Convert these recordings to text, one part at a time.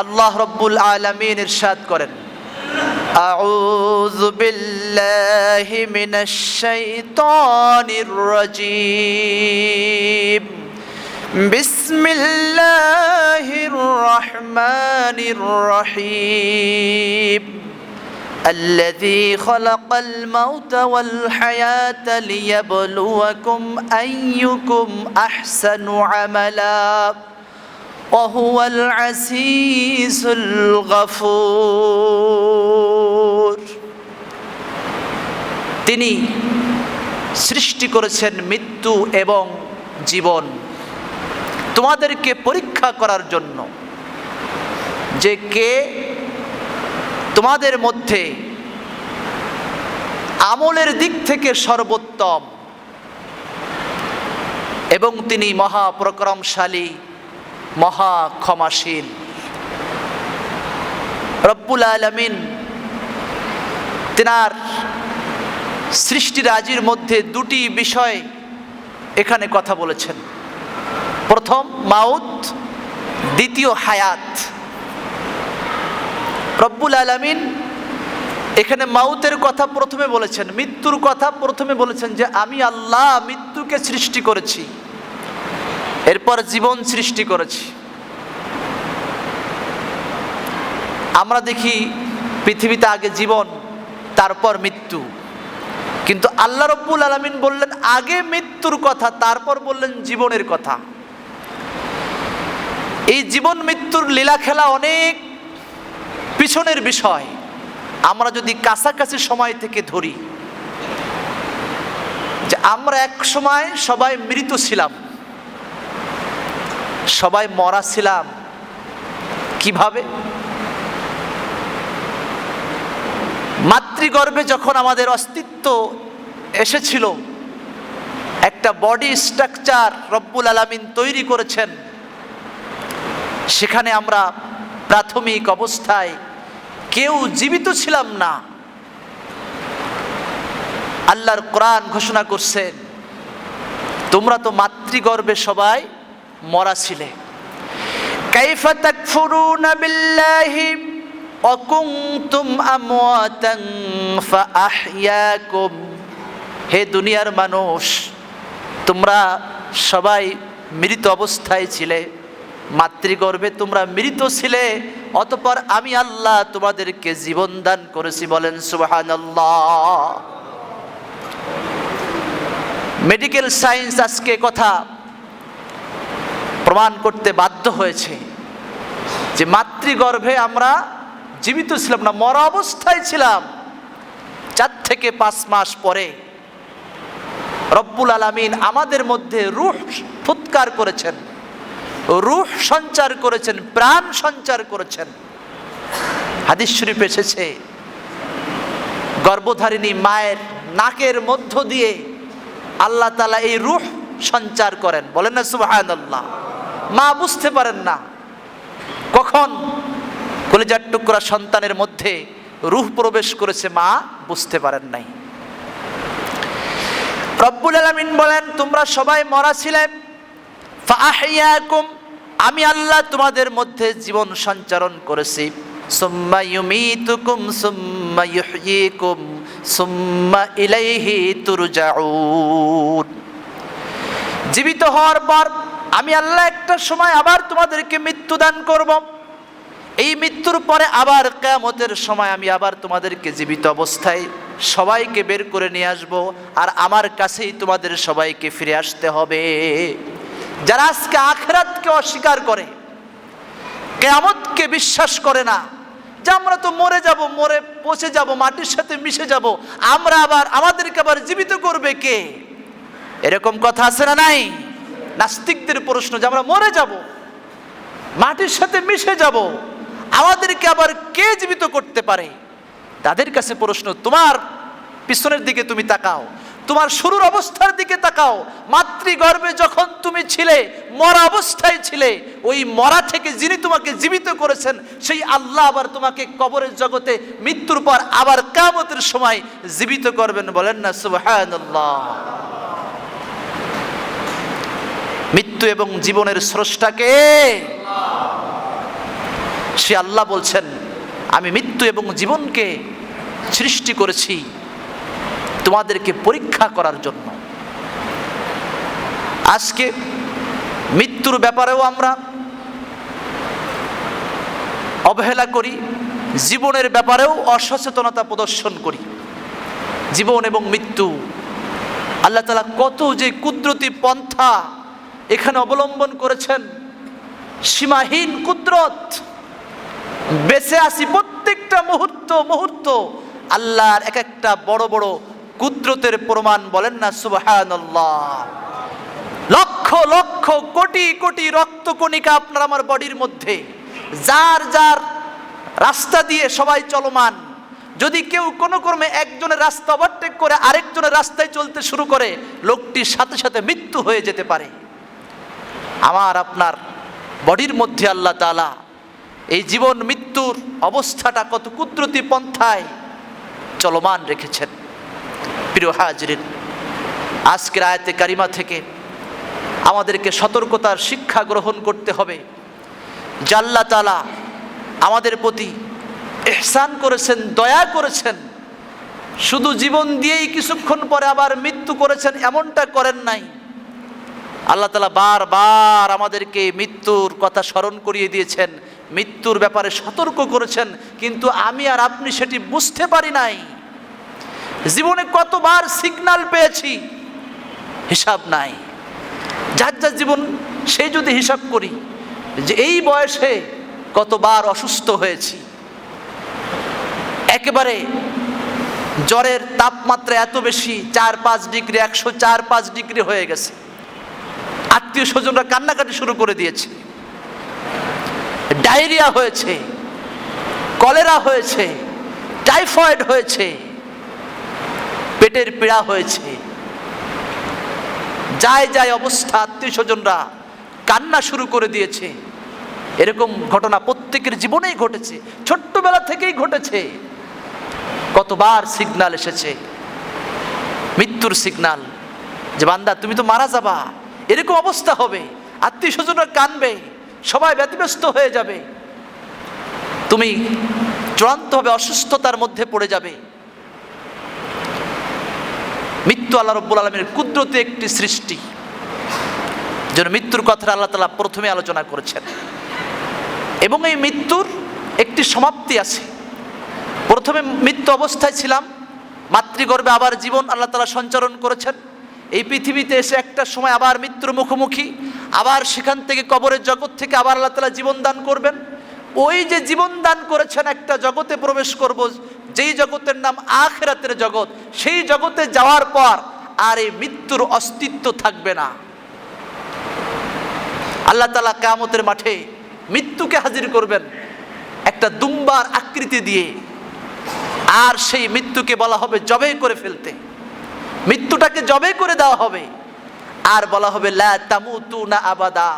আল্লাহ রব্বুল আলামিন ইরশাদ করেন, আউযু বিল্লাহি মিনাশ শাইতানির রাজীম, বিসমিল্লাহির রহমানির রহিম, الذي خلق الموت والحياة ليبلوكم أيكم أحسن عملا وهو العزيز الغفور। তিনি সৃষ্টি করেছেন মৃত্যু এবং জীবন তোমাদেরকে পরীক্ষা করার জন্য, যে কে তোমাদের মধ্যে আমলের দিক থেকে সর্বোত্তম, এবং তিনি মহাপরাক্রমশালী, মহা ক্ষমাশীল। রব্বুল আলামিন তিনার সৃষ্টিরাজির মধ্যে দুটি বিষয় এখানে কথা বলেছেন। প্রথম মাউত, দ্বিতীয় হায়াত। রব্বুল আলামিন এখানে মাউতের কথা প্রথমে বলেছেন, মৃত্যুর কথা প্রথমে বলেছেন, যে আমি আল্লাহ মৃত্যুকে সৃষ্টি করেছি, এরপর জীবন সৃষ্টি করেছি। আমরা দেখি পৃথিবীতে আগে জীবন, তারপর মৃত্যু, কিন্তু আল্লাহ রব্বুল আলামিন বললেন আগে মৃত্যুর কথা, তারপর বললেন জীবনের কথা। এই জীবন মৃত্যুর লীলা খেলা অনেক পিছনের বিষয়। আমরা যদি কাছাকাছি সময় থেকে ধরি, যে আমরা এক সময় সবাই মৃত ছিলাম, সবাই মরা ছিলাম। কিভাবে? মাতৃগর্ভে যখন আমাদের অস্তিত্ব এসেছিল, একটা বডি স্ট্রাকচার রব্বুল আলামিন তৈরি করেছেন, সেখানে আমরা প্রাথমিক অবস্থায় কেউ জীবিত ছিলাম না। আল্লাহর কোরআন ঘোষণা করছেন, তোমরা তো মাতৃগর্ভে সবাই মরা ছিলে। কাইফা তাকফুরুনা বিল্লাহি ওয়া কুনতুম আমওয়াতান ফাআহইয়াকুম। হে দুনিয়ার মানুষ, তোমরা সবাই মৃত অবস্থায় ছিলে, মাতৃগর্ভে তোমরা মৃত ছিলে, অতঃপর আমি আল্লাহ তোমাদেরকে জীবন দান করেছি। বলেন সুবহানাল্লাহ। মেডিকেল সায়েন্স আজকে কথা প্রমাণ করতে বাধ্য হয়েছে যে মাতৃগর্ভে আমরা জীবিত ছিলাম না, মরা অবস্থায় ছিলাম। 4 থেকে 5 মাস পরে রব্বুল আলামিন আমাদের মধ্যে রূহ ফুৎকার করেছেন, রূহ সঞ্চার করেছেন, প্রাণ সঞ্চার করেছেন। হাদিস শরীফ এসেছে, গর্ভধারিণী মায়ের নাকের মধ্য দিয়ে আল্লাহ তাআলা এই রূহ সঞ্চার করেন। বলেন না সুবহানাল্লাহ। মা বুঝতে পারেন না কখন কলিজার টুকরা সন্তানের মধ্যে রূহ প্রবেশ করেছে, মা বুঝতে পারেন নাই। রব্বুল আলামিন বলেন, তোমরা সবাই মরা ছিলে, ফাআহইয়াকুম, আমি আল্লাহ তোমাদের মধ্যে জীবন সঞ্চারণ করেছি। সুম্মা ইউমীতুকুম সুম্মা ইউহয়ীকুম সুম্মা ইলাইহি তুরজাউন। জীবিত হওয়ার পর আমি আল্লাহ একটা সময় আবার তোমাদেরকে মৃত্যু দান করব। এই মৃত্যুর পরে আবার কিয়ামতের সময় আমি আবার তোমাদেরকে জীবিত অবস্থায় সবাইকে বের করে নিয়ে আসব, আর আমার কাছেই তোমাদের সবাইকে ফিরে আসতে হবে। যারা আজকে আখিরাতকে অস্বীকার করে, কিয়ামতকে বিশ্বাস করে না, যে আমরা তো মরে যাব, মরে পচে যাব, মাটির সাথে মিশে যাব, আমরা আবার আমাদেরকে আবার জীবিত করবে কে? এরকম কথা আছে না নাই? নাস্তিকদের প্রশ্ন, যে আমরা মরে যাব, মাটির সাথে মিশে যাব, আমাদেরকে আবার কে জীবিত করতে পারে? তাদের কাছে প্রশ্ন, তোমার পিছনের দিকে তুমি তাকাও, তোমার শুরুর অবস্থার দিকে তাকাও। মাতৃগর্ভে যখন তুমি ছিলে, মরা অবস্থায় ছিলে, ওই মরা থেকে যিনি তোমাকে জীবিত করেছেন, সেই আল্লাহ আবার তোমাকে কবরের জগতে মৃত্যুর পর আবার কিয়ামতের সময় জীবিত করবেন। বলেন না সুবহানাল্লাহ। মৃত্যু এবং জীবনের স্রষ্টা কে? সে আল্লাহ বলছেন, আমি মৃত্যু এবং জীবনকে সৃষ্টি করেছি তোমাদেরকে পরীক্ষা করার জন্য। আজকে মৃত্যুর ব্যাপারেও আমরা অবহেলা করি, জীবনের ব্যাপারেও অসচেতনতা প্রদর্শন করি। জীবন এবং মৃত্যু, আল্লাহ তাআলা কত যে কুদরতি পন্থা এখানে অবলম্বন করেছেন, সীমাহীন কুদরত। বেঁচে আছি প্রত্যেকটা মুহূর্ত আল্লাহর এক একটা বড় বড় কুদরতের প্রমাণ, বলেন না সুবহানাল্লাহ। লক্ষ লক্ষ কোটি কোটি রক্তকণিকা আপনার আমার বডির মধ্যে, যার যার রাস্তা দিয়ে সবাই চলমান। যদি কেউ কোনো ক্রমে একজনের রাস্তা ওভারটেক করে আরেকজনের রাস্তায় চলতে শুরু করে, লোকটির সাথে সাথে মৃত্যু হয়ে যেতে পারে। আমার আপনার বডির মধ্যে আল্লাহ তাআলা এই জীবন মৃত্যুর অবস্থাটা কত কুদরতি পন্থায় চলমান রেখেছেন। প্রিয় হাজিরিন, আজকের আয়াতে কারিমা থেকে আমাদেরকে সতর্কতার শিক্ষা গ্রহণ করতে হবে যে আল্লাহ তাআলা আমাদের প্রতি ইহসান করেছেন, দয়া করেছেন। শুধু জীবন দিয়েই কিছুক্ষণ পরে আবার মৃত্যু করেছেন এমনটা করেন নাই। আল্লাহ তাআলা বারবার আমাদেরকে মৃত্যুর কথা স্মরণ করিয়ে দিয়েছেন, মৃত্যুর ব্যাপারে সতর্ক করেছেন, কিন্তু আমি আর আপনি সেটি বুঝতে পারি নাই। জীবনে কতবার সিগন্যাল পেয়েছি, হিসাব নাই। যার যার জীবন সেই যদি হিসাব করি যে এই বয়সে কতবার অসুস্থ হয়েছি, একেবারে জ্বরের তাপমাত্রা এত বেশি 4-5 ডিগ্রি, 104-5 ডিগ্রি হয়ে গেছে, আত্মীয় স্বজনরা কান্নাকাটি শুরু করে দিয়েছে, ডায়রিয়া হয়েছে, কলেরা হয়েছে, টাইফয়েড হয়েছে, পেটের পীড়া হয়েছে, যায় অবস্থা, আত্মীয় স্বজনরা কান্না শুরু করে দিয়েছে। এরকম ঘটনা প্রত্যেকের জীবনেই ঘটেছে, ছোট্টবেলা থেকেই ঘটেছে। কতবার সিগন্যাল এসেছে, মৃত্যুর সিগন্যাল, যে বান্দা তুমি তো মারা যাবা, এরকম অবস্থা হবে, আত্মীয় স্বজনরা কানবে, সবাই ব্যতিব্যস্ত হয়ে যাবে, তুমি চূড়ান্তভাবে অসুস্থতার মধ্যে পড়ে যাবে। মৃত্যু আল্লাহ রাব্বুল আলামিনের কুদরতে একটি সৃষ্টি, যেন মৃত্যুর কথা আল্লাহ তাআলা প্রথমে আলোচনা করেছেন। এবং এই মৃত্যুর একটি সমাপ্তি আছে। প্রথমে মৃত্যু অবস্থায় ছিলাম, মাতৃগর্ভে আবার জীবন আল্লাহ তাআলা সঞ্চারণ করেছেন। এই পৃথিবীতে এসে একটা সময় আবার মৃত্যুর মুখোমুখি, আবার সেখান থেকে কবরের জগৎ থেকে আবার আল্লাহ তাআলা জীবন দান করবেন। ওই যে জীবন দান করেছেন, একটা জগতে প্রবেশ করব, যেই জগতের নাম আখিরাতের জগৎ। সেই জগতে যাওয়ার পর আর এই মৃত্যুর অস্তিত্ব থাকবে না। আল্লাহ তাআলা কিয়ামতের মাঠে মৃত্যুকে হাজির করবেন একটা দুম্বার আকৃতি দিয়ে, আর সেই মৃত্যুকে বলা হবে জবে করে ফেলতে। মৃত্যুটাকে জবে করে দেওয়া হবে, আর বলা হবে লা তামুতুনা আবাদা,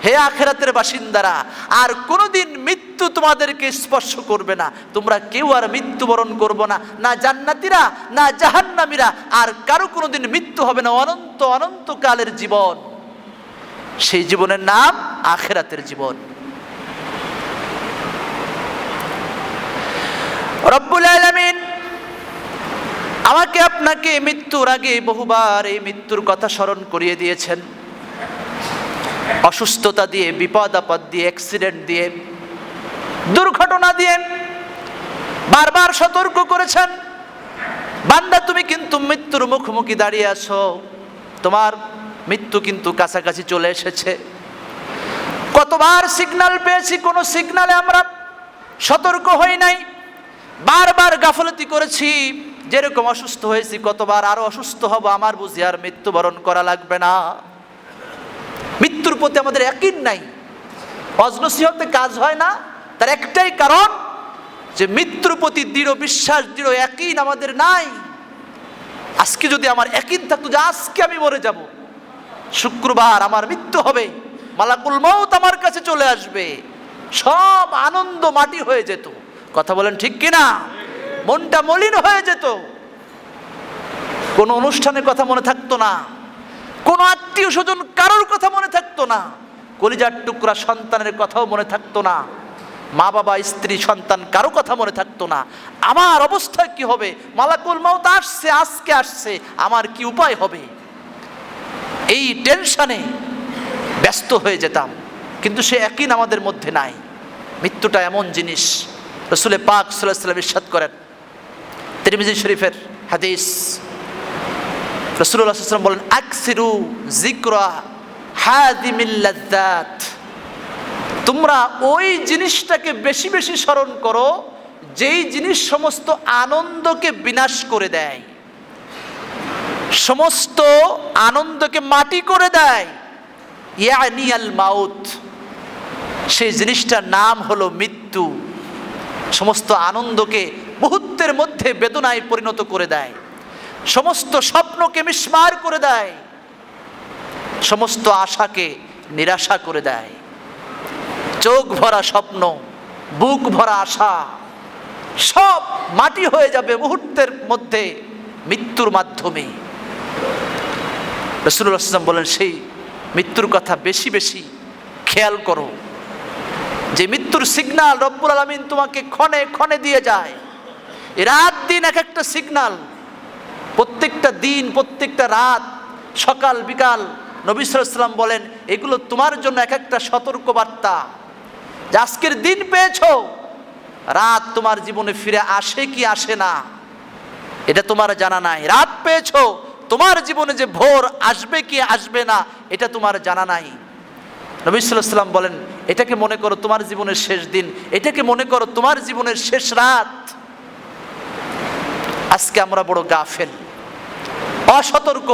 হে আখিরাতের বাসিন্দারা, আর কোনোদিন মৃত্যু তোমাদেরকে স্পর্শ করবে না, তোমরা কেউ আর মৃত্যুবরণ করবে না, না জান্নাতীরা না জাহান্নামীরা, আর কারো কোনোদিন মৃত্যু হবে না। অনন্ত অনন্তকালের জীবন, সেই জীবনের নাম আখিরাতের জীবন। রব্বুল আলামিন আমাকে আপনাকে মৃত্যুর আগে বহুবার এই মৃত্যুর কথা স্মরণ করিয়ে দিয়েছেন। অসুস্থতা দিয়ে, বিপদ আপদ দিয়ে, অ্যাক্সিডেন্ট দিয়ে, দুর্ঘটনা দিয়ে বারবার সতর্ক করেছেন, বান্দা তুমি কিন্তু মৃত্যুর মুখোমুখি দাঁড়িয়ে আছো, তোমার মৃত্যু কিন্তু কাছাকাছি চলে এসেছে। কতবার সিগন্যাল পেয়েছি, কোন সিগন্যালে আমরা সতর্ক হই নাই, বারবার গাফলতি করেছি। যেরকম অসুস্থ হয়েছি, কতবার আরো অসুস্থ হব, আমার বুঝি আর মৃত্যুবরণ করা লাগবে না। মৃত্যুর প্রতি আমাদের ইয়াকিন নাই, অজনসিহতে কাজ হয় না। তার একটাই কারণ যে মৃত্যুর প্রতি দৃঢ় বিশ্বাস, দৃঢ় ইয়াকিন আমাদের নাই। আজকে যদি আমার ইয়াকিন থাকতো যে আজকে আমি মরে যাব, শুক্রবার আমার মৃত্যু হবে, মালাকুল মউত আমার কাছে চলে আসবে, সব আনন্দ মাটি হয়ে যেত। কথা বলেন ঠিক কিনা? মনটা মলিন হয়ে যেত, কোনো অনুষ্ঠানের কথা মনে থাকতো না, কোনো আত্মীয় স্বজন কারোর কথা মনে থাকতো না, কলিজার টুকরা সন্তানের কথাও মনে থাকতো না। মা বাবা স্ত্রী সন্তান কারো কথা মনে থাকতো না। আমার অবস্থা কি হবে, মালাকুল মাউত আসছে, আজকে আসছে, আমার কি উপায় হবে, এই টেনশনে ব্যস্ত হয়ে যেতাম। কিন্তু সে ইয়াকিন আমাদের মধ্যে নাই। মৃত্যুটা এমন জিনিস, রাসূল পাক সাল্লাল্লাহু আলাইহি ওয়াসাল্লাম ইরশাদ করেন, তিরমিজি শরীফের হাদিস, রাসূলুল্লাহ সাল্লাল্লাহু আলাইহি ওয়াসাল্লাম বলেন, আকসিরু যিকরা হাদিমিল লাযযাত, তোমরা ওই জিনিসটাকে বেশি বেশি স্মরণ করো যেই জিনিস সমস্ত আনন্দকে বিনাশ করে দেয়, সমস্ত আনন্দকে মাটি করে দেয়। ইয়ানি আল মাউত, সেই জিনিসটার নাম হলো মৃত্যু। সমস্ত আনন্দকে মুহূর্তের মধ্যে বেদনায় পরিণত করে দেয়, সমস্ত স্বপ্নকে মিসমার করে দেয়, সমস্ত আশাকে নিরাশা করে দেয়। চোখ ভরা স্বপ্ন, বুক ভরা আশা সব মাটি হয়ে যাবে মুহূর্তের মধ্যে মৃত্যুর মাধ্যমে। রাসূলুল্লাহ সাল্লাল্লাহু আলাইহি ওয়াসাল্লাম বলেন, সেই মৃত্যুর কথা বেশি বেশি খেয়াল করো, যে মৃত্যুর সিগন্যাল রব্বুল আলামিন তোমাকে ক্ষণে ক্ষণে দিয়ে যায়। রাত দিন এক একটা সিগন্যাল, প্রত্যেকটা দিন প্রত্যেকটা রাত, সকাল বিকাল, নবী সাল্লাল্লাহু আলাইহি ওয়াসাল্লাম বলেন এগুলো তোমার জন্য এক একটা সতর্ক বার্তা, যে আজকের দিন পেয়েছো, রাত তোমার জীবনে ফিরে আসে কি আসে না এটা তোমার জানা নাই। রাত পেয়েছো, তোমার জীবনে যে ভোর আসবে কি আসবে না এটা তোমার জানা নাই। নবী সাল্লাল্লাহু আলাইহি ওয়াসাল্লাম বলেন, এটাকে মনে করো তোমার জীবনের শেষ দিন, এটাকে মনে করো তোমার জীবনের শেষ রাত। আজকে আমরা বড় গাফেল, অসতর্ক,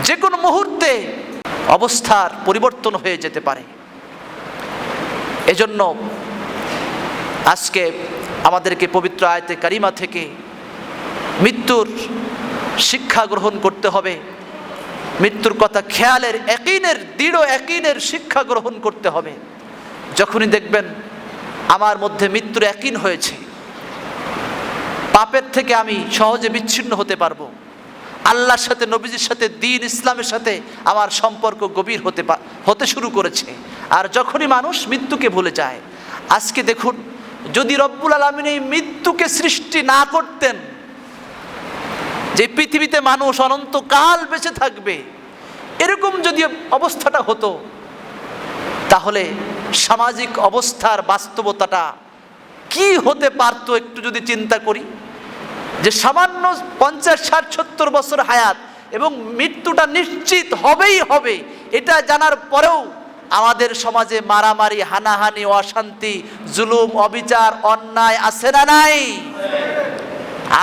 যে কোনো মুহূর্তে অবস্থার পরিবর্তন হয়ে যেতে পারে। এজন্য আজকে আমাদেরকে পবিত্র আয়াতে কারিমা থেকে মৃত্যুর শিক্ষা গ্রহণ করতে হবে, মৃত্যুর কথা খেয়ালের, ইয়াকিনের, দৃঢ় ইয়াকিনের শিক্ষা গ্রহণ করতে হবে। যখনই দেখবেন আমার মধ্যে মৃত্যুর ইয়াকিন হয়েছে, পাপের থেকে আমি সহজে বিচ্ছিন্ন হতে পারবো, আল্লাহর সাথে, নবীজির সাথে, দ্বীন ইসলামের সাথে আমার সম্পর্ক গভীর হতে শুরু করেছে। আর যখনই মানুষ মৃত্যুকে ভুলে যায়, আজকে দেখুন, যদি রব্বুল আলামিন এই মৃত্যুকে সৃষ্টি না করতেন, যে পৃথিবীতে মানুষ অনন্তকাল বেঁচে থাকবে, এরকম যদি অবস্থাটা হতো, তাহলে সামাজিক অবস্থার বাস্তবতাটা কি হতে পারত একটু যদি চিন্তা করি। যে সামান্য 50, 60, 70 বছর হায়াত এবং মৃত্যুটা নিশ্চিত হবেই হবে, এটা জানার পরেও আমাদের সমাজে মারামারি, হানাহানি, অশান্তি, জুলুম, অবিচার, অন্যায় আছে না নাই?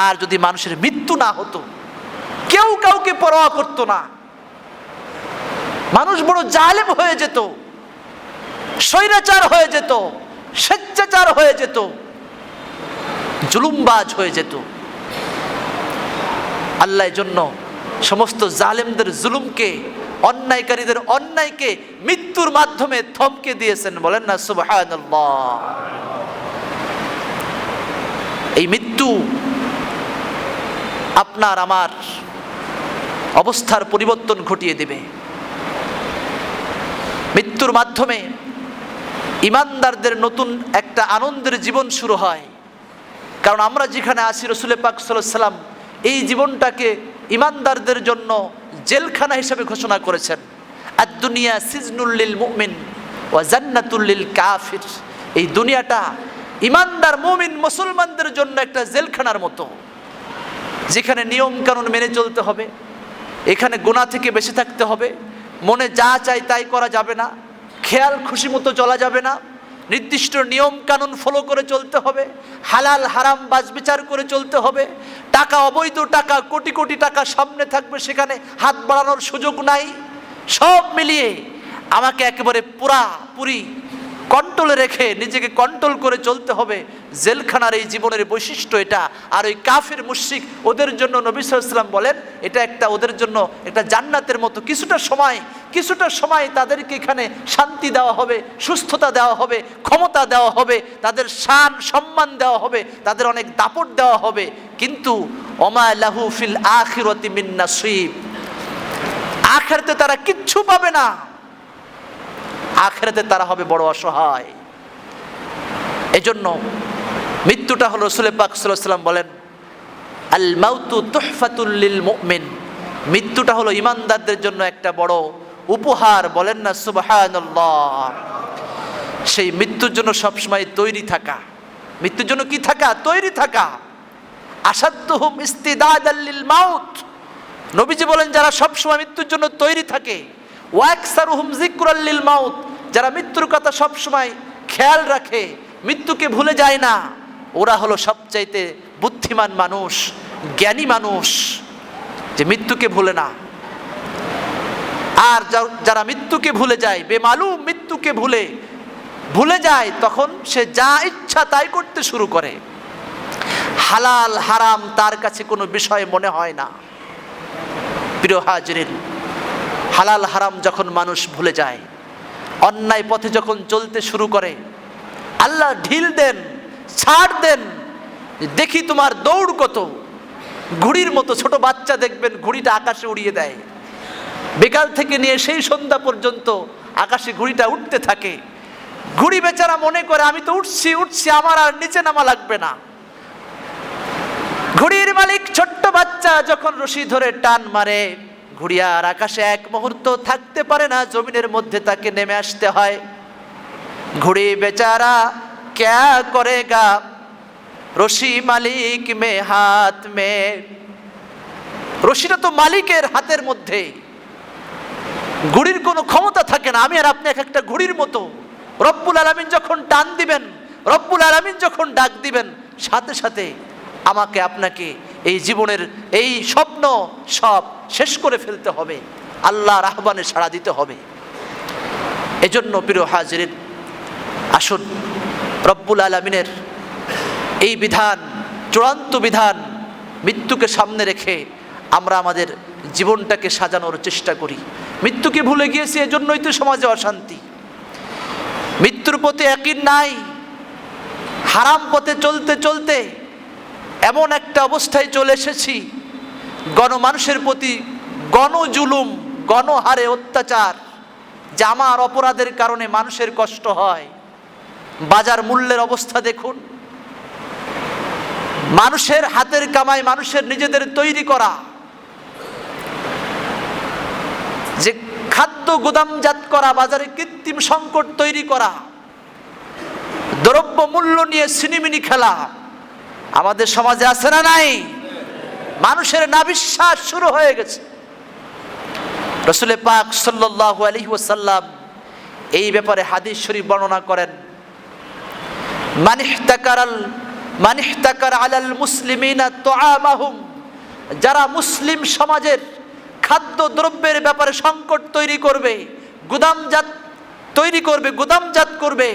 আর যদি মানুষের মৃত্যু না হতো, কেউ কাউকে পরোয়া করতো না, মানুষ বড় জালেম হয়ে যেত, স্বৈরাচার হয়ে যেত, স্বেচ্ছাচার হয়ে যেত, জুলুমবাজ হয়ে যেত। আল্লাহর জন্য সমস্ত জালেমদের জুলুমকে, অন্যায়কারীদের অন্যায়কে মৃত্যুর মাধ্যমে থমকে দিয়েছেন। বলেন না সুবহানাল্লাহ। এই মৃত্যু আপনার আমার অবস্থার পরিবর্তন ঘটিয়ে দেবে। মৃত্যুর মাধ্যমে ঈমানদারদের নতুন একটা আনন্দের জীবন শুরু হয়। কারণ আমরা যেখানে আছি, রাসূল পাক সাল্লাল্লাহু আলাইহি ওয়াসাল্লাম এই জীবনটাকে ঈমানদারদের জন্য জেলখানা হিসেবে ঘোষণা করেছেন। আদ-দুনিয়া সিজনুল লিল মুমিন ওয়া জান্নাতুল লিল কাফির। এই দুনিয়াটা ঈমানদার মুমিন মুসলমানদের জন্য একটা জেলখানার মতো, যেখানে নিয়ম কানুন মেনে চলতে হবে, এখানে গুনাহ থেকে বেঁচে থাকতে হবে, মনে যা চাই তাই করা যাবে না, খেয়াল খুশি মতো চলা যাবে না, নির্দিষ্ট নিয়ম কানুন ফলো করে চলতে হবে, হালাল হারাম বাছবিচার করে চলতে হবে, টাকা, অবৈধ টাকা, কোটি কোটি টাকা সামনে থাকবে, সেখানে হাত বাড়ানোর সুযোগ নাই। সব মিলিয়ে আমাকে একেবারে পুরি কন্ট্রোলে রেখে নিজেকে কন্ট্রোল করে চলতে হবে। জেলখানার এই জীবনের বৈশিষ্ট্য এটা। আর ওই কাফির মুশরিক, ওদের জন্য নবী সাল্লাল্লাহু আলাইহি ওয়াসাল্লাম বলেন এটা একটা ওদের জন্য একটা জান্নাতের মতো। কিছুটা সময় তাদেরকে এখানে শান্তি দেওয়া হবে, সুস্থতা দেওয়া হবে, ক্ষমতা দেওয়া হবে, তাদের শান সম্মান দেওয়া হবে, তাদের অনেক দাপট দেওয়া হবে। কিন্তু ওমা লাহু ফিল আখিরাতি মিন নাসিব, আখিরাতে তারা কিচ্ছু পাবে না। আখিরাতে তারা হবে বড় অসহায়। এজন্য মৃত্যুটা হলো, রাসূল পাক সাল্লাল্লাহু আলাইহি ওয়াসাল্লাম বলেন, আল মাউতু তুহফাতুল লিল মুমিন, মৃত্যুটা হলো ঈমানদারদের জন্য একটা বড় উপহার। বলেন না সুবহানাল্লাহ। সেই মৃত্যুর জন্য সবসময় তৈরি থাকা। মৃত্যুর জন্য কি থাকা? তৈরি থাকা। আসাদ্দুহুম ইস্তিদাদাল লিল মাউত, নবীজি বলেন যারা সবসময় মৃত্যুর জন্য তৈরি থাকে, ওয়া আকসারুহুম যিকরাল লিল মাউত, যারা মৃত্যুর কথা সবসময় খেয়াল রাখে, মৃত্যুকে ভুলে যায় না, ওরা হলো সবচাইতে বুদ্ধিমান মানুষ, জ্ঞানী মানুষ, যে মৃত্যুকে ভুলে না। আর যারা মৃত্যুকে ভুলে যায়, বেমালুম মৃত্যুকে ভুলে যায়, তখন সে যা ইচ্ছা তাই করতে শুরু করে। হালাল হারাম তার কাছে কোনো বিষয় মনে হয় না। প্রিয় হাজিরিন, হালাল হারাম যখন মানুষ ভুলে যায়, অন্যায় পথে যখন চলতে শুরু করে, আল্লাহ ঢিল দেন, ছাড় দেন, দেখি তোমার দৌড় কত। ঘুড়ির মতো ছোট বাচ্চা দেখবেন ঘুড়িটা আকাশে উড়িয়ে দেয়, বিকাল থেকে নিয়ে সেই সন্ধ্যা পর্যন্ত আকাশে ঘুড়িটা উঠতে থাকে। ঘুড়ি বেচারা মনে করে আমি তো উঠছি, আমার আর নিচে নামা লাগবে না। ঘুড়ির মালিক ছোট্ট বাচ্চা যখন রশি ধরে টান মারে, ঘুড়ি আর আকাশে এক মুহূর্ত থাকতে পারে না, জমিনের মধ্যে তাকে নেমে আসতে হয়। ঘুড়ি বেচারা ক্যা করেগা, রশি মালিক মে হাত মে, রশিটা তো মালিকের হাতের মধ্যে, ঘুড়ির কোনো ক্ষমতা থাকে না। আমি আর আপনি এক একটা ঘুড়ির মতো। রব্বুল আলামিন যখন টান দিবেন, রব্বুল আলামিন যখন ডাক দিবেন, সাথে সাথে আমাকে আপনাকে এই জীবনের এই স্বপ্ন সব শেষ করে ফেলতে হবে, আল্লাহর আহ্বানে সাড়া দিতে হবে। এজন্য প্রিয় হাজিরিন, আসুন রব্বুল আলামিনের এই বিধান, চূড়ান্ত বিধান, মৃত্যুকে সামনে রেখে আমরা আমাদের জীবনটাকে সাজানোর চেষ্টা করি। মৃত্যুকে ভুলে গিয়েছি, এজন্যই তো সমাজে অশান্তি। মৃত্যুর প্রতি ইয়াকিন নাই। হারাম পথে চলতে চলতে এমন একটা অবস্থায় চলে এসেছি, গণমানুষের প্রতি গণজুলুম, গণহারে অত্যাচার, যে আমার অপরাধের কারণে মানুষের কষ্ট হয়। বাজার মূল্যের অবস্থা দেখুন, মানুষের হাতের কামাই, মানুষের নিজেদের তৈরি করা যে খাদ্য গুদামজাত করা, বাজারে কৃত্রিম সংকট তৈরি করা, দ্রব্য মূল্য নিয়ে সিনেমিনি খেলা আমাদের সমাজে আছে না নাই? মানুষের নাবিশ্বাস শুরু হয়ে গেছে। রাসূল পাক সাল্লাল্লাহু আলাইহি ওয়াসাল্লাম এই ব্যাপারে হাদিস শরীফ বর্ণনা করেন, মান ইহতাকার আলাল মুসলিমিনা তুআমাহুম, যারা মুসলিম সমাজের খাদ্য দ্রব্যের ব্যাপারে সংকট তৈরি করবে, গুদামজাত করবে,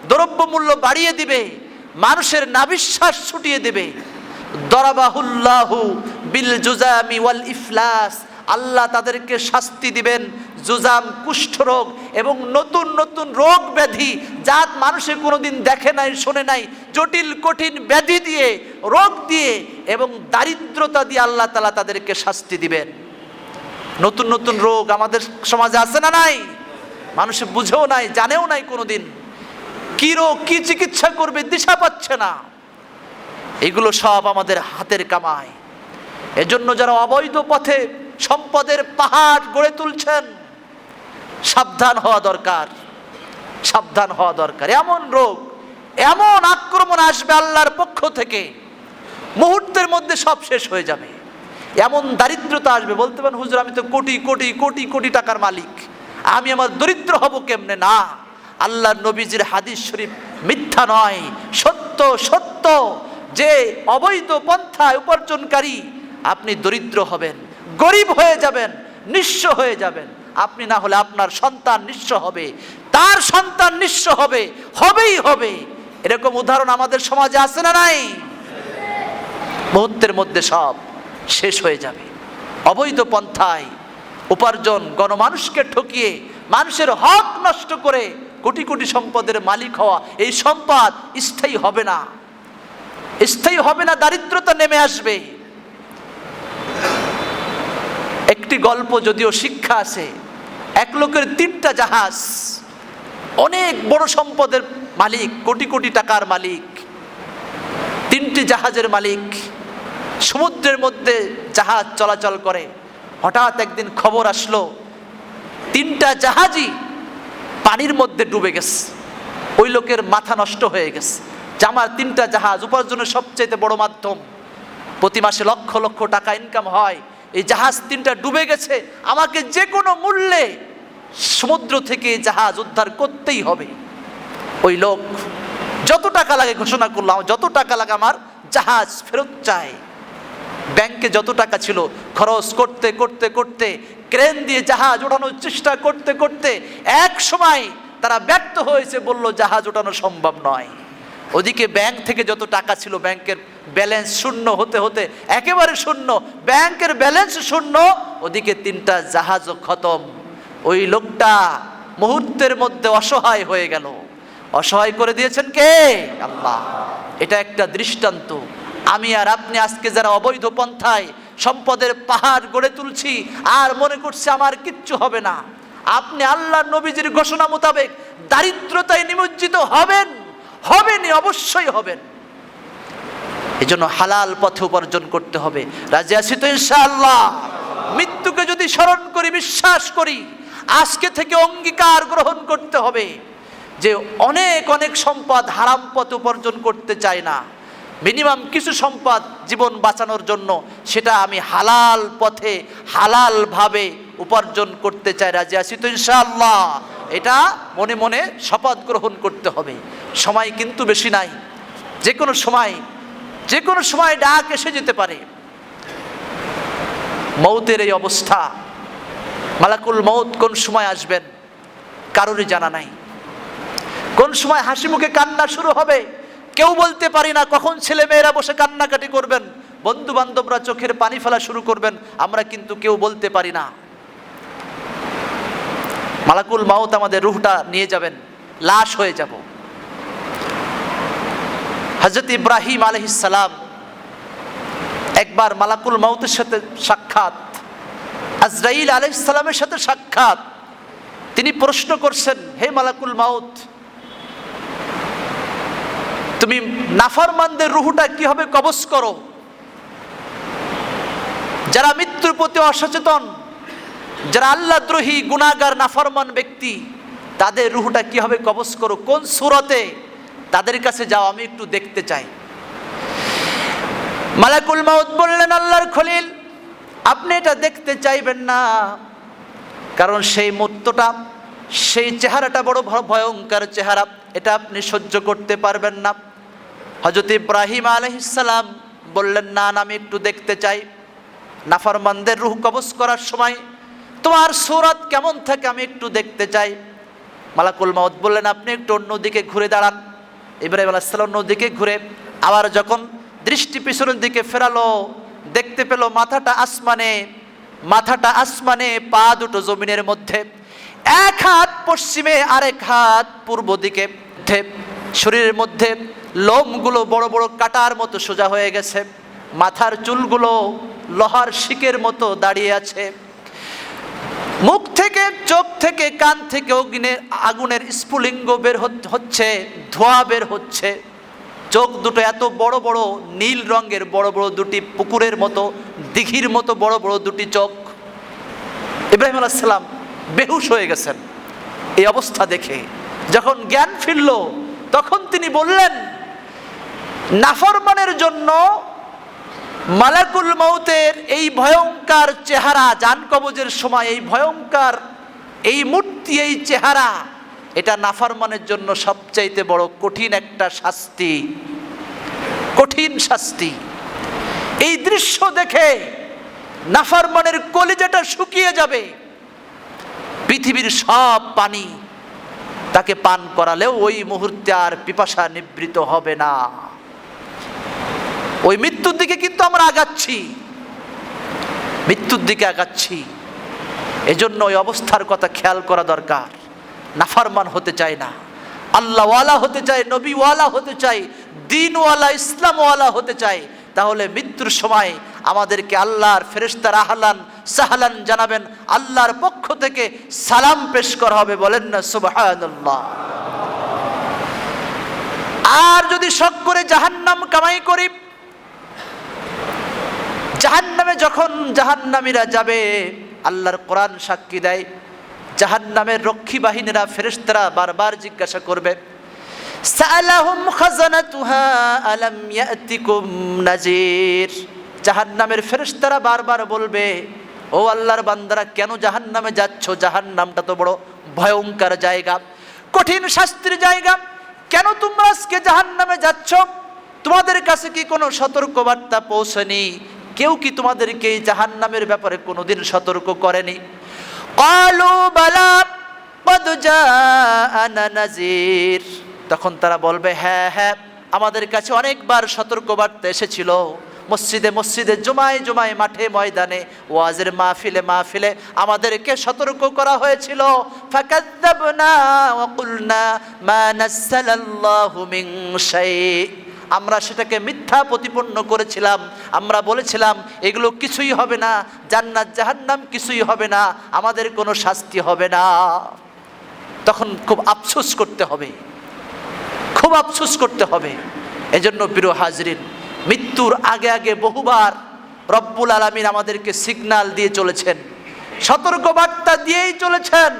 দ্রব্য মূল্য বাড়িয়ে দিবে, মানুষের নাবিশ্বাস ছুটিয়ে দেবে, দরাবাহুল্লাহু বিল জুজামি ওয়াল ইফলাস, আল্লাহ তাদেরকে শাস্তি দিবেন জুজাম, কুষ্ঠরোগ এবং নতুন নতুন রোগ ব্যাধি, যা মানুষে কোনোদিন দেখে নাই, শোনে নাই, জটিল কঠিন ব্যাধি দিয়ে, রোগ দিয়ে এবং দারিদ্রতা দিয়ে আল্লাহ তাআলা তাদেরকে শাস্তি দিবেন। নতুন নতুন রোগ আমাদের সমাজে আছে না নাই? মানুষে বুঝেও নাই, জানেও নাই কোনোদিন কি রোগ, কি চিকিৎসা করবে, দিশা পাচ্ছে না। এগুলো সব আমাদের হাতের কামাই। এজন্য যারা অবৈধ পথে সম্পদের পাহাড় গড়ে তুলছেন, সাবধান হওয়া দরকার, সাবধান হওয়া দরকার। এমন রোগ, এমন আক্রমণ আসবে আল্লাহর পক্ষ থেকে, মুহূর্তের মধ্যে সব শেষ হয়ে যাবে। এমন দারিদ্রতা আসবে, বলতে পারেন হুজুর আমি তো কোটি কোটি কোটি কোটি টাকার মালিক, আমি আমার দরিদ্র হব কেমনে? না, আল্লাহর নবীজির হাদিস শরীফ মিথ্যা নয়, সত্য সত্য, যে অবৈধ পন্থায় উপার্জনকারী, আপনি দরিদ্র হবেন, গরিব হয়ে যাবেন, নিঃস্ব হয়ে যাবেন। আপনি না হলে আপনার সন্তান নিঃস্ব হবে, তার সন্তান নিঃস্ব হবে, হবেই হবে। এরকম উদাহরণ আমাদের সমাজে আছে না নাই? মুহূর্তের মধ্যে সব শেষ হয়ে যাবে। অবৈধ পন্থায় উপার্জন, গণমানুষকে ঠকিয়ে মানুষের হক নষ্ট করে কোটি কোটি সম্পদের মালিক হওয়া, এই সম্পদ স্থায়ী হবে না, স্থায়ী হবে না, দারিদ্রতা নেমে আসবে। একটি গল্প যদিও শিক্ষা আছে, এক লোকের 3টা জাহাজ, অনেক বড় সম্পদের মালিক, কোটি কোটি টাকার মালিক, 3টি জাহাজের মালিক, সমুদ্রের মধ্যে জাহাজ চলাচল করে। হঠাৎ একদিন খবর আসলো 3টা জাহাজই পানির মধ্যে ডুবে গেছে। ওই লোকের মাথা নষ্ট হয়ে গেছে যে আমার 3টা জাহাজ, উপার্জনের সবচেয়ে বড় মাধ্যম, প্রতি মাসে লক্ষ লক্ষ টাকা ইনকাম হয়, এই জাহাজ 3টা ডুবে গেছে, আমাকে যে কোনো মূল্যে সমুদ্র থেকে জাহাজ উদ্ধার করতেই হবে। ওই লোক যত টাকা লাগে ঘোষণা করলাম, যত টাকা লাগে আমার জাহাজ ফেরত চাই। ব্যাংকে যত টাকা ছিল খরচ করতে করতে করতে, ক্রেন দিয়ে জাহাজ ওঠানোর চেষ্টা করতে করতে এক সময় তারা ব্যর্থ হয়েছে, বলল জাহাজ ওঠানো সম্ভব নয়। ওদিকে ব্যাংক থেকে যত টাকা ছিল, ব্যাংকের ব্যালেন্স শূন্য হতে হতে একেবারে শূন্য, ব্যাংকের ব্যালেন্স শূন্য, ওদিকে 3টা জাহাজও খতম। ওই লোকটা মুহূর্তের মধ্যে অসহায় হয়ে গেল। অসহায় করে দিয়েছেন কে? আল্লাহ। এটা একটা দৃষ্টান্ত। আমি আর আপনি আজকে যারা অবৈধ পন্থায় সম্পদের পাহাড় গড়ে তুলছি আর মনে করছি আমার কিচ্ছু হবে না, আপনি আল্লাহর নবীজির ঘোষণা মোতাবেক দারিদ্রতায় নিমজ্জিত হবেন, হবেনই, অবশ্যই হবেন। এজন্য হালাল পথে উপার্জন করতে হবে। রাজি আছি তো ইনশাআল্লাহ? মৃত্যুকে যদি স্মরণ করি, বিশ্বাস করি, আজকে থেকে অঙ্গীকার গ্রহণ করতে হবে যে অনেক অনেক সম্পদ হারাম পথে উপার্জন করতে চাই না, মিনিমাম কিছু সম্পদ জীবন বাঁচানোর জন্য সেটা আমি হালাল পথে হালালভাবে উপার্জন করতে চাই। রাজি আছি তো ইনশাআল্লাহ? এটা মনে মনে শপথ গ্রহণ করতে হবে। সময় কিন্তু বেশি নাই, যে কোনো সময় ডাক এসে যেতে পারে। মৌতের এই অবস্থা, মালাকুল মৌত কোন সময় আসবেন কারোরই জানা নাই। কোন সময় হাসি মুখে কান্না শুরু হবে কেউ বলতে পারি না। কখন ছেলে মেয়েরা বসে কান্নাকাটি করবেন, বন্ধু বান্ধবরা চোখের পানি ফেলা শুরু করবেন, আমরা কিন্তু কেউ বলতে পারি না। মালাকুল মৌত আমাদের রূহটা নিয়ে যাবেন, লাশ হয়ে যাব। হযরত ইব্রাহিম আলাইহিস সালাম একবার মালাকুল মৌতের সাথে সাক্ষাৎ, আজরাইল আলাইহিস সালামের সাথে সাক্ষাৎ। তিনি প্রশ্ন করছেন, হে মালাকুল মৌত, তুমি নাফরমানদের রূহটা কিভাবে কবজ করো? যারা মৃত্যুর প্রতি অসচেতন, যারা আল্লাহদ্রোহী গুনাহগার নাফরমান ব্যক্তি, তাদের রূহটা কিভাবে কবজ করো? কোন সূরতে? তাদের কাছে যাও, আমি একটু দেখতে চাই। মালাকুল মউত বললেন, আল্লাহর খলিল, আপনি এটা দেখতে চাইবেন না, কারণ সেই মূর্তটা, সেই চেহারাটা বড় ভয়ঙ্কর চেহারা, এটা আপনি সহ্য করতে পারবেন না। হযরত ইব্রাহিম আলাইহিস সালাম বললেন, না আমি একটু দেখতে চাই। নাফরমানদের রূহ কবজ করার সময় তোমার সূরত কেমন থাকে আমি একটু দেখতে চাই। মালাকুল মউত বললেন, আপনি একটু অন্যদিকে ঘুরে দাঁড়ান। ইব্রাহিম আলাইহিস সালাম অন্যদিকে ঘুরে আবার যখন দৃষ্টি পিছনের দিকে ফেরালো, দেখতে পেল মাথাটা আসমানে, পা দুটো জমিনের মধ্যে, এক হাত পশ্চিমে আরেক হাত পূর্ব দিকে। শরীরের মধ্যে লোমগুলো বড় বড় কাঁটার মতো সোজা হয়ে গেছে, মাথার চুলগুলো লোহার শিকের মতো দাঁড়িয়ে আছে, মুখ থেকে, চোখ থেকে, কান থেকে আগুনের স্ফুলিঙ্গ বের হচ্ছে, ধোঁয়া বের হচ্ছে। চোখ দুটো এত বড় বড়, নীল রঙের বড় বড় দুটি পুকুরের মতো, দিঘির মতো বড় বড় দুটি চোখ। ইব্রাহিম আলাইহিস সালাম বেহুশ হয়ে গেছেন এই অবস্থা দেখে। যখন জ্ঞান ফিরল তখন তিনি বললেন, নাফরমানের জন্য মালাকুল মউতের এই ভয়ঙ্কর চেহারা, জান কবজের সময় এই ভয়ঙ্কর এই মূর্তি, এই চেহারা, এটা নাফরমানের জন্য সবচাইতে বড় কঠিন একটা শাস্তি, কঠিন শাস্তি। এই দৃশ্য দেখে নাফরমানের কলিজাটা শুকিয়ে যাবে। পৃথিবীর সব পানি তাকে পান করালেও ওই মুহূর্তে আর পিপাসা নিবৃত হবে না। ওই মৃত্যুর দিকে কিন্তু আমরা আগাচ্ছি। এজন্য ওই অবস্থার কথা খেয়াল করা দরকার। নাফরমান হতে চাই না, আল্লাহওয়ালা হতে চাই, নবীওয়ালা হতে চাই, দিনওয়ালা, ইসলামওয়ালা হতে চাই, তাহলে মৃত্যুর সময় আমাদেরকে আল্লাহর ফেরেশতার আহলান সাহলান জানাবেন, আল্লাহর পক্ষ থেকে সালাম পেশ করা হবে। বলেন না সুবহানাল্লাহ। আর যদি শখ করে জাহান্নাম কামাই করি, জাহান্নামে যখন জাহান্নামীরা যাবে, আল্লাহর কোরআন সাক্ষী দেয়, জাহান্নামের রক্ষী বাহিনীরা ফেরেশতারা বারবার জিজ্ঞাসা করবে, সালাহুম খাজানাতুহা আলাম ইয়াতিকুম নাজির। জাহান্নামের ফেরেশতারা বারবার বলবে, ও আল্লাহর বান্দারা, কেন জাহান্নামে যাচ্ছ? জাহান্নামটা তো বড় ভয়ঙ্কর জায়গা, কঠিন শাস্তির জায়গা, কেন তোমরা আজকে জাহান্নামে যাচ্ছ? তোমাদের কাছে কি কোনো সতর্কবার্তা পৌঁছেনি? কেউ কি তোমাদেরকে এই জাহান্নামের ব্যাপারে কোনোদিন সতর্ক করেনি? ক্বালু বালা ক্বাদ জাআনা নাযীর। তখন তারা বলবে, হ্যাঁ হ্যাঁ, আমাদের কাছে অনেকবার সতর্কবার্তা এসেছিল। মসজিদে মসজিদে, জুমায় জুমায়, মাঠে ময়দানে, ওয়াজের মাহফিলে মাহফিলে আমাদেরকে সতর্ক করা হয়েছিল। ফাকাযযাবনা ওয়া কুলনা মা নাযালাল্লাহু মিন শাই। আমরা সেটাকে মিথ্যা প্রতিপন্ন করেছিলাম। আমরা বলেছিলাম এগুলো কিছুই হবে না, জান্নাত জাহান্নাম কিছুই হবে না, আমাদের কোনো শাস্তি হবে না। তখন খুব আফসোস করতে হবে, খুব আফসোস করতে হবে। এজন্য প্রিয় হাজরিন, মৃত্যুর আগে আগে বহুবার রব্বুল আলামিন আমাদেরকে সিগন্যাল দিয়ে চলেছেন, সতর্কবার্তা দিয়েই চলেছেন।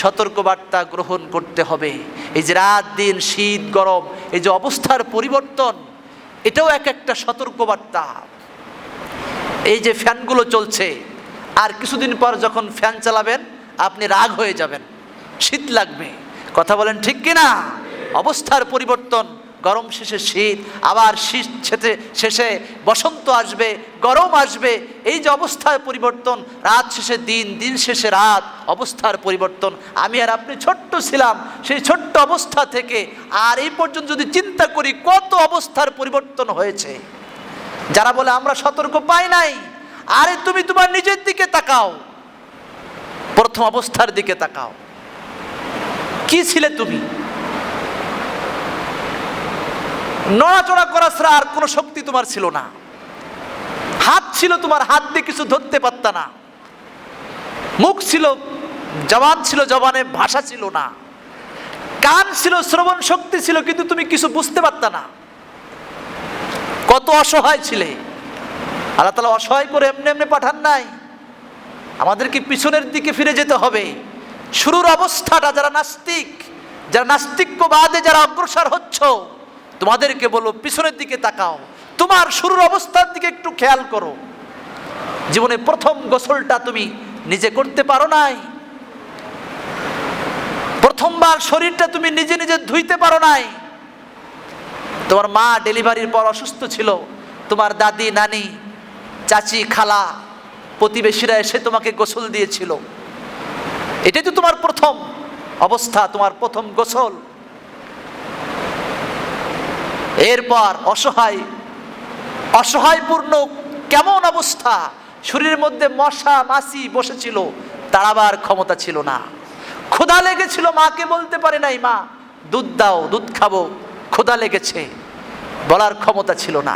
সতর্কবার্তা গ্রহণ করতে হবে। এই যে রাত দিন, শীত গরম, এই যে অবস্থার পরিবর্তন, এটাও এক একটা সতর্কবার্তা। এই যে ফ্যানগুলো চলছে, আর কিছুদিন পর যখন ফ্যান চালাবেন আপনি রাগ হয়ে যাবেন, শীত লাগবে। কথা বলেন ঠিক কিনা? অবস্থার পরিবর্তন, গরম শেষে শীত, আবার শীত শেষে বসন্ত আসবে, গরম আসবে। এই যে অবস্থার পরিবর্তন, রাত শেষে দিন, দিন শেষে রাত, অবস্থার পরিবর্তন। আমি আর আপনি ছোট্ট ছিলাম, সেই ছোট্ট অবস্থা থেকে আর এই পর্যন্ত যদি চিন্তা করি কত অবস্থার পরিবর্তন হয়েছে। যারা বলে আমরা সতর্ক পাই নাই, আরে তুমি তোমার নিজের দিকে তাকাও, প্রথম অবস্থার দিকে তাকাও। কি ছিলে তুমি? নড়াচড়া করা ছাড়া আর কোনো শক্তি তোমার ছিল না। হাত ছিল তোমার, হাত দিয়ে কিছু ধরতে পারতা না। মুখ ছিল, জবান ছিল, জবানে ভাষা ছিল না। কান ছিল, শ্রবণ শক্তি ছিল, কিন্তু তুমি কিছু বুঝতে পারতা না। কত অসহায় ছিলে। আল্লাহ তাআলা অসহায় করে এমনি এমনি পাঠান নাই, আমাদেরকে পিছনের দিকে ফিরে যেতে হবে। শুরুর অবস্থাটা, যারা নাস্তিক, যারা নাস্তিক্যবাদে যারা অগ্রসর হচ্ছ, তোমাদেরকে বলো পিছনের দিকে তাকাও, তোমার শুরুর অবস্থার দিকে একটু খেয়াল করো। জীবনে প্রথম গোসলটা তুমি নিজে করতে পারো নাই, প্রথমবার শরীরটা তুমি নিজে নিজে ধুইতে পারো নাই। তোমার মা ডেলিভারির পর অসুস্থ ছিল, তোমার দাদি, নানি, চাচি, খালা, প্রতিবেশীরা এসে তোমাকে গোসল দিয়েছিল। এটাই তো তোমার প্রথম অবস্থা, তোমার প্রথম গোসল। এরপর অসহায়, অসহায়পূর্ণ কেমন অবস্থা, শরীরের মধ্যে মশা মাছি বসেছিল, তাড়াবার ক্ষমতা ছিল না। ক্ষুধা লেগেছিল, মাকে বলতে পারে নাই, মা দুধ দাও, দুধ খাবো, ক্ষুধা লেগেছে, বলার ক্ষমতা ছিল না।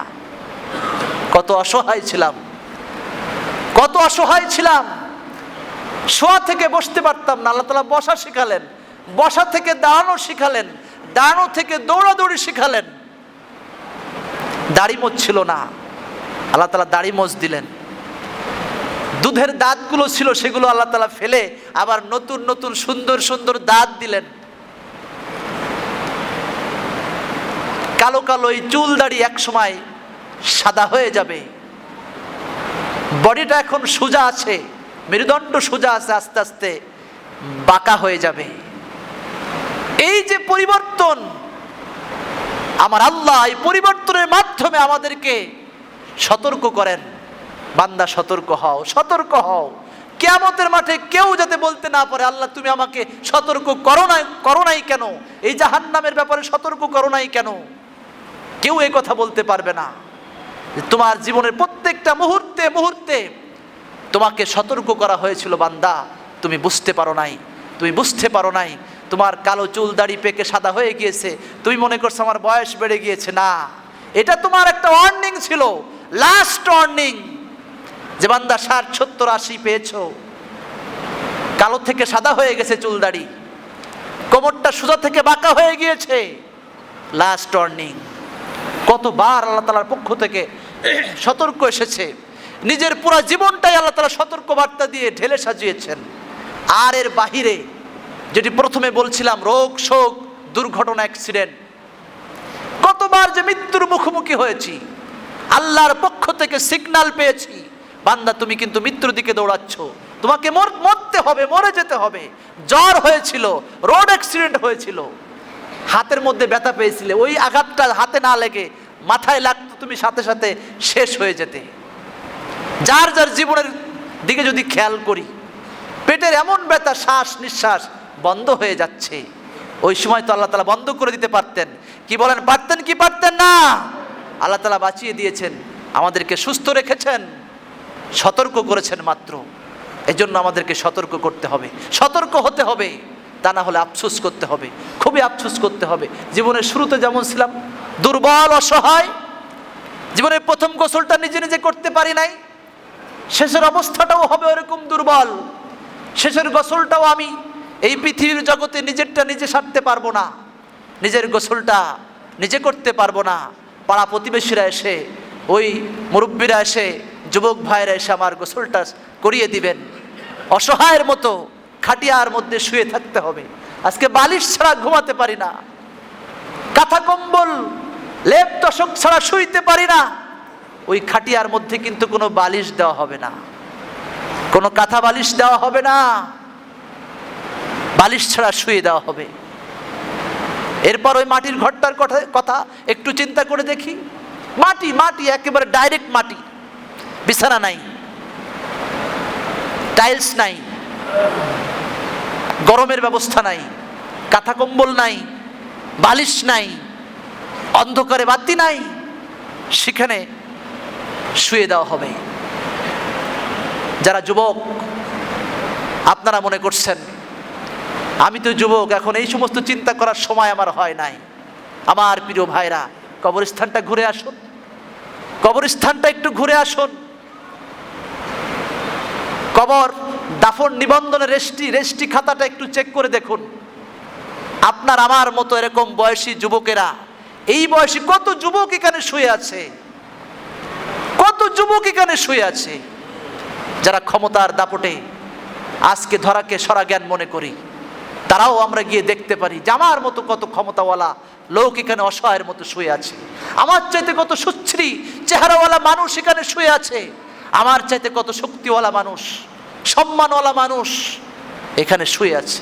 কত অসহায় ছিলাম, কত অসহায় ছিলাম। শোয়া থেকে বসতে পারতাম না, আল্লাহ তাআলা বসা শিখালেন। বসা থেকে দাঁড়ানো শিখালেন, দাঁড়ানো থেকে দৌড়াদৌড়ি শিখালেন। দাড়ি মোছ ছিল না, আল্লাহ তাআলা দাড়ি মোছ দিলেন। দুধের দাঁতগুলো ছিল, সেগুলো আল্লাহ তাআলা ফেলে আবার নতুন নতুন সুন্দর সুন্দর দাঁত দিলেন। কালো কালো এই চুল দাড়ি এক সময় সাদা হয়ে যাবে। বডিটা এখন সোজা আছে, মেরুদণ্ড সোজা আছে, আস্তে আস্তে বাঁকা হয়ে যাবে। এই যে পরিবর্তন, আমার আল্লাহ এই পরিবর্তনের মাধ্যমে আমাদেরকে সতর্ক করেন, বান্দা সতর্ক হও, সতর্ক হও। কিয়ামতের মাঠে কেউ যাতে বলতে না পারে, আল্লাহ তুমি আমাকে সতর্ক করো নাই কেন, এই জাহান্নামের ব্যাপারে সতর্ক করো নাই কেন। কেউ এই কথা বলতে পারবে না। তোমার জীবনের প্রত্যেকটা মুহূর্তে মুহূর্তে তোমাকে সতর্ক করা হয়েছিল, বান্দা তুমি বুঝতে পারো নাই, তুমি বুঝতে পারো নাই। তোমার কালো চুল দাড়ি পেকে সাদা হয়ে গিয়েছে, তুমি মনে করছো আমার বয়স বেড়ে গিয়েছে। না, এটা তোমার একটা ওয়ার্নিং ছিল, লাস্ট ওয়ার্নিং। যে বান্দা 60, 70, 80 পেয়েছো, কালো থেকে সাদা হয়ে গেছে চুল দাড়ি, কোমরটা সোজা থেকে বাঁকা হয়ে গিয়েছে, লাস্ট ওয়ার্নিং। কতবার আল্লাহ তাআলার পক্ষ থেকে সতর্ক এসেছে, নিজের পুরো জীবনটাই আল্লাহ তাআলা সতর্ক বার্তা দিয়ে ঢেলে সাজিয়েছেন। আর এর বাহিরে যেটি প্রথমে বলছিলাম, রোগ শোক, দুর্ঘটনা, অ্যাক্সিডেন্ট, কতবার যে মৃত্যুর মুখোমুখি হয়েছি, আল্লাহর পক্ষ থেকে সিগন্যাল পেয়েছি, বান্দা তুমি কিন্তু মৃত্যুর দিকে দৌড়াচ্ছ, তোমাকে মরতে হবে, মরে যেতে হবে। জ্বর হয়েছিল, রোড অ্যাক্সিডেন্ট হয়েছিল, হাতের মধ্যে ব্যথা পেয়েছিলে, ওই আঘাতটা হাতে না লেগে মাথায় লাগতো, তুমি সাথে সাথে শেষ হয়ে যেতে। যার যার জীবনের দিকে যদি খেয়াল করি, পেটের এমন ব্যথা, শ্বাস নিঃশ্বাস বন্ধ হয়ে যাচ্ছে, ওই সময় তো আল্লাহ তাআলা বন্ধ করে দিতে পারতেন। কি বলেন, পারতেন কি পারতেন না? আল্লাহ তাআলা বাঁচিয়ে দিয়েছেন, আমাদেরকে সুস্থ রেখেছেন, সতর্ক করেছেন মাত্র। এজন্য আমাদেরকে সতর্ক করতে হবে, সতর্ক হতে হবে, তা না হলে আফসোস করতে হবে, খুবই আফসোস করতে হবে। জীবনের শুরুতে যেমন ছিলাম দুর্বল, অসহায়, জীবনের প্রথম গোসলটা নিজে নিজে করতে পারি নাই, শেষের অবস্থাটাও হবে ওরকম দুর্বল। শেষের গোসলটাও আমি এই পৃথিবীর জগতে নিজেরটা নিজে সারতে পারবো না, নিজের গোসলটা নিজে করতে পারবো না। পাড়া প্রতিবেশীরা এসে, ওই মুরব্বীরা এসে, যুবক ভাইরা এসে আমার গোসলটা করিয়ে দিবেন। অসহায়ের মতো খাটিয়ার মধ্যে শুয়ে থাকতে হবে। আজকে বালিশ ছাড়া ঘুমাতে পারি না, কাঁথা কম্বল লেপ তোশক ছাড়া শুইতে পারি না। ওই খাটিয়ার মধ্যে কিন্তু কোনো বালিশ দেওয়া হবে না, কোনো কাঁথা বালিশ দেওয়া হবে না, বালিশ ছাড়া শুয়ে দেওয়া হবে। এরপর ওই মাটির ঘরটার কথা একটু চিন্তা করে দেখি, মাটি মাটি, একেবারে ডাইরেক্ট মাটি, বিছানা নাই, টাইলস নাই, গরমের ব্যবস্থা নাই, কাঁথা কম্বল নাই, বালিশ নাই, অন্ধকারে বাতি নাই, সেখানে শুয়ে দেওয়া হবে। যারা যুবক আপনারা মনে করছেন আমি তো যুবক, এখন এই সমস্ত চিন্তা করার সময় আমার হয় নাই। আমার প্রিয় ভাইরা, কবরস্থানটা ঘুরে আসুন, কবরস্থানটা একটু ঘুরে আসুন। কবর দাফন নিবন্ধনের রেজিস্ট্রি খাতাটা একটু চেক করে দেখুন। আপনার আমার মতো এরকম বয়সী যুবকেরা, এই বয়সী কত যুবক এখানে শুয়ে আছে, কত যুবক এখানে শুয়ে আছে, যারা ক্ষমতার দাপটে আজকে ধরাকে সরা জ্ঞান মনে করি, তারাও আমরা গিয়ে দেখতে পারি যে আমার মতো কত ক্ষমতাওয়ালা লোক এখানে অসহায়ের মতো শুয়ে আছে, আমার চাইতে কত সুশ্রী চেহারাওয়ালা মানুষ এখানে শুয়ে আছে, আমার চাইতে কত শক্তিওয়ালা মানুষ, সম্মানওয়ালা মানুষ এখানে শুয়ে আছে।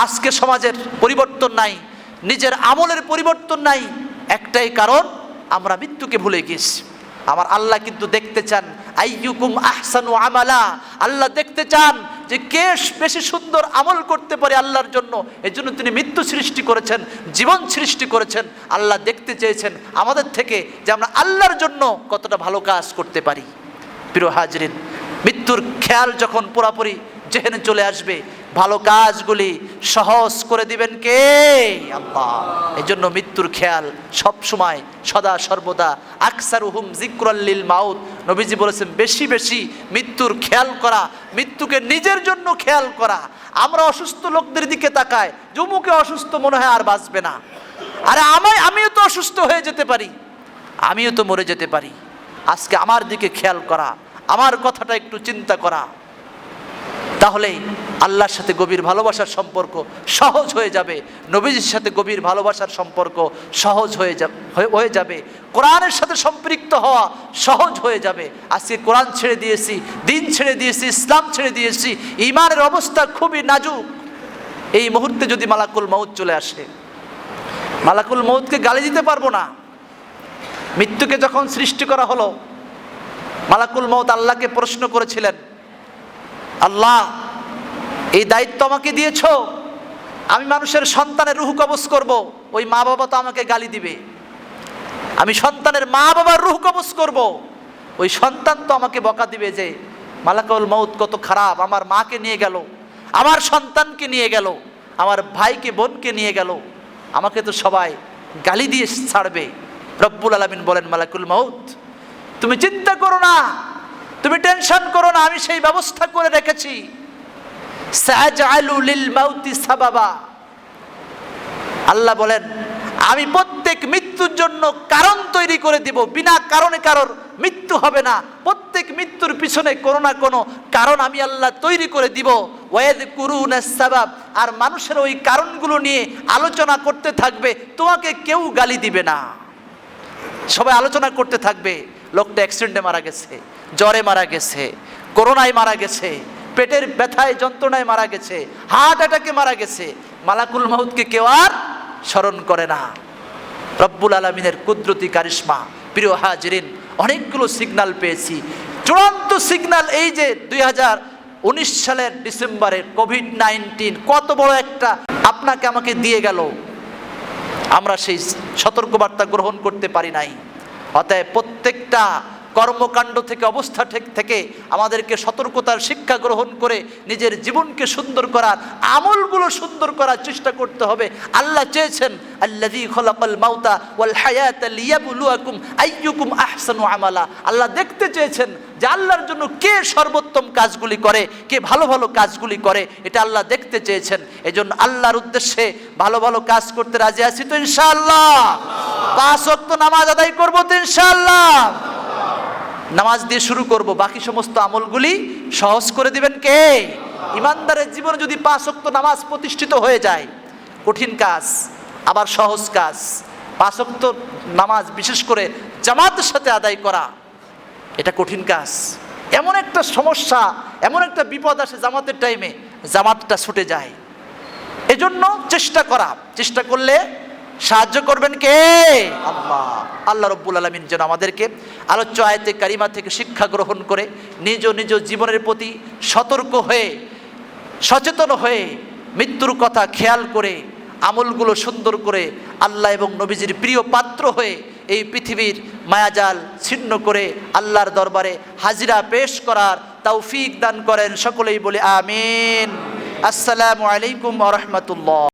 আজকে সমাজের পরিবর্তন নাই, নিজের আমলের পরিবর্তন নাই, একটাই কারণ, আমরা মৃত্যুকে ভুলে গেছি। আমার আল্লাহ কিন্তু দেখতে চান আইয়ুকুম আহসানু আমালা, আল্লাহ দেখতে চান যে কে বেশি সুন্দর আমল করতে পারে আল্লাহর জন্য। এজন্য তিনি মৃত্যু সৃষ্টি করেছেন, জীবন সৃষ্টি করেছেন। আল্লাহ দেখতে চেয়েছেন আমাদের থেকে যে আমরা আল্লাহর জন্য কতটা ভালো কাজ করতে পারি। প্রিয় হাজরিন, মৃত্যুর খেয়াল যখন পুরাপুরি যেখানে চলে আসবে, ভালো কাজগুলি সহজ করে দিবেন কে? আল্লাহ। এই জন্য মৃত্যুর খেয়াল সব সময়, সদা সর্বদা, আকসারুহুম যিকরাল লিল মাউত, নবীজি বলেছেন বেশি বেশি মৃত্যুর খেয়াল করা, মৃত্যুকে নিজের জন্য খেয়াল করা। আমরা অসুস্থ লোকদের দিকে তাকাই, যমুকে অসুস্থ, মনে হয় আর বাঁচবে না, আরে আমিও তো অসুস্থ হয়ে যেতে পারি, আমিও তো মরে যেতে পারি। আজকে আমার দিকে খেয়াল করা, আমার কথাটা একটু চিন্তা করা, তাহলে আল্লাহর সাথে গভীর ভালোবাসার সম্পর্ক সহজ হয়ে যাবে, নবীজির সাথে গভীর ভালোবাসার সম্পর্ক সহজ হয়ে যাবে, কোরআনের সাথে সম্পৃক্ত হওয়া সহজ হয়ে যাবে। আজকে কোরআন ছেড়ে দিয়েছি, দিন ছেড়ে দিয়েছি, ইসলাম ছেড়ে দিয়েছি, ঈমানের অবস্থা খুবই নাজুক। এই মুহূর্তে যদি মালাকুল মউত চলে আসে, মালাকুল মউতকে গালি দিতে পারবো না। মৃত্যুকে যখন সৃষ্টি করা হলো, মালাকুল মউত আল্লাহকে প্রশ্ন করেছিলেন, আল্লাহ এই দায়িত্ব আমাকে দিয়েছো, আমি মানুষের সন্তানের রূহ কবজ করব, ওই মা বাবা তো আমাকে গালি দিবে, আমি সন্তানের মা বাবার রূহ কবজ করব, ওই সন্তান তো আমাকে বকা দিবে যে মালাকুল মউত কত খারাপ, আমার মাকে নিয়ে গেল, আমার সন্তানকে নিয়ে গেল, আমার ভাইকে বোনকে নিয়ে গেল, আমাকে তো সবাই গালি দিয়ে ছাড়বে। রব্বুল আলামিন বলেন, মালাকুল মউত তুমি চিন্তা করো না, তুমি টেনশন করো না, আমি সেই ব্যবস্থা করে রেখেছি। সাআজআলু লিল মাউতি সাবাবা, আল্লাহ বলেন আমি প্রত্যেক মৃত্যুর জন্য কারণ তৈরি করে দিব। বিনা কারণে কারোর মৃত্যু হবে না, প্রত্যেক মৃত্যুর পিছনে কোনো না কোনো কারণ আমি আল্লাহ তৈরি করে দিব। ওয়ায়াযকুরুনাস সাবাব, আর মানুষের ওই কারণগুলো নিয়ে আলোচনা করতে থাকবে, তোমাকে কেউ গালি দিবে না। সবাই আলোচনা করতে থাকবে, লোকটা অ্যাক্সিডেন্টে মারা গেছে, জ্বরে মারা গেছে, করোনায় মারা গেছে, পেটের ব্যথায় যন্ত্রণায় মারা গেছে, হার্ট অ্যাটাকে মারা গেছে। মালাকুল মাউতকে কেউ আর স্মরণ করে না। রব্বুল আলামিনের কুদরতি কারিশমা। প্রিয় হাজিরিন, অনেকগুলো সিগন্যাল পেয়েছি। চূড়ান্ত সিগন্যাল এই যে 2019 সালের ডিসেম্বরে কোভিড-19 কত বড় একটা আপনাকে আমাকে দিয়ে গেল, আমরা সেই সতর্কবার্তা গ্রহণ করতে পারি নাই। অতএব প্রত্যেকটা কর্মকাণ্ড থেকে, অবস্থা থেকে আমাদেরকে সতর্কতার শিক্ষা গ্রহণ করে নিজের জীবনকে সুন্দর করার, আমলগুলো সুন্দর করার চেষ্টা করতে হবে। আল্লাহ চেয়েছেন আল্লাযী খলাকাল মাউতা ওয়াল হায়াতা লিয়াবলুয়াকুম আইয়ুকুম আহসানু আমালা। আল্লাহ দেখতে চেয়েছেন যে আল্লাহর জন্য কে সর্বোত্তম কাজগুলি করে, কে ভালো ভালো কাজগুলি করে, এটা আল্লাহ দেখতে চেয়েছেন। এজন্য আল্লাহর উদ্দেশ্যে ভালো ভালো কাজ করতে রাজি আছি তো ইনশাআল্লাহ। 5 ওয়াক্ত নামাজ আদায় করব তো ইনশাআল্লাহ। নামাজ দিয়ে শুরু করব, বাকি সমস্ত আমলগুলি সহজ করে দিবেন কে? ইমানদারের জীবনে যদি 5 ওয়াক্ত নামাজ প্রতিষ্ঠিত হয়ে যায়, কঠিন কাজ আবার সহজ কাজ। 5 ওয়াক্ত নামাজ বিশেষ করে জামাতের সাথে আদায় করা, এটা কঠিন কাজ। এমন একটা সমস্যা, এমন একটা বিপদ আসে জামাতের টাইমে, জামাতটা ছুটে যায়। এজন্য চেষ্টা করলে সাহায্য করবেন কে? আল্লাহ। আল্লাহ রব্বুল আলামিন যেন আমাদেরকে আলোচ্য আয়াতে কারিমা থেকে শিক্ষা গ্রহণ করে নিজ নিজ জীবনের প্রতি সতর্ক হয়ে, সচেতন হয়ে, মৃত্যুর কথা খেয়াল করে, আমলগুলো সুন্দর করে আল্লাহ এবং নবীজির প্রিয় পাত্র হয়ে এই পৃথিবীর মায়াজাল ছিন্ন করে আল্লাহর দরবারে হাজিরা পেশ করার তৌফিক দান করেন। সকলেই বলে আমিন। আসসালামু আলাইকুম ওয়া রাহমাতুল্লাহ।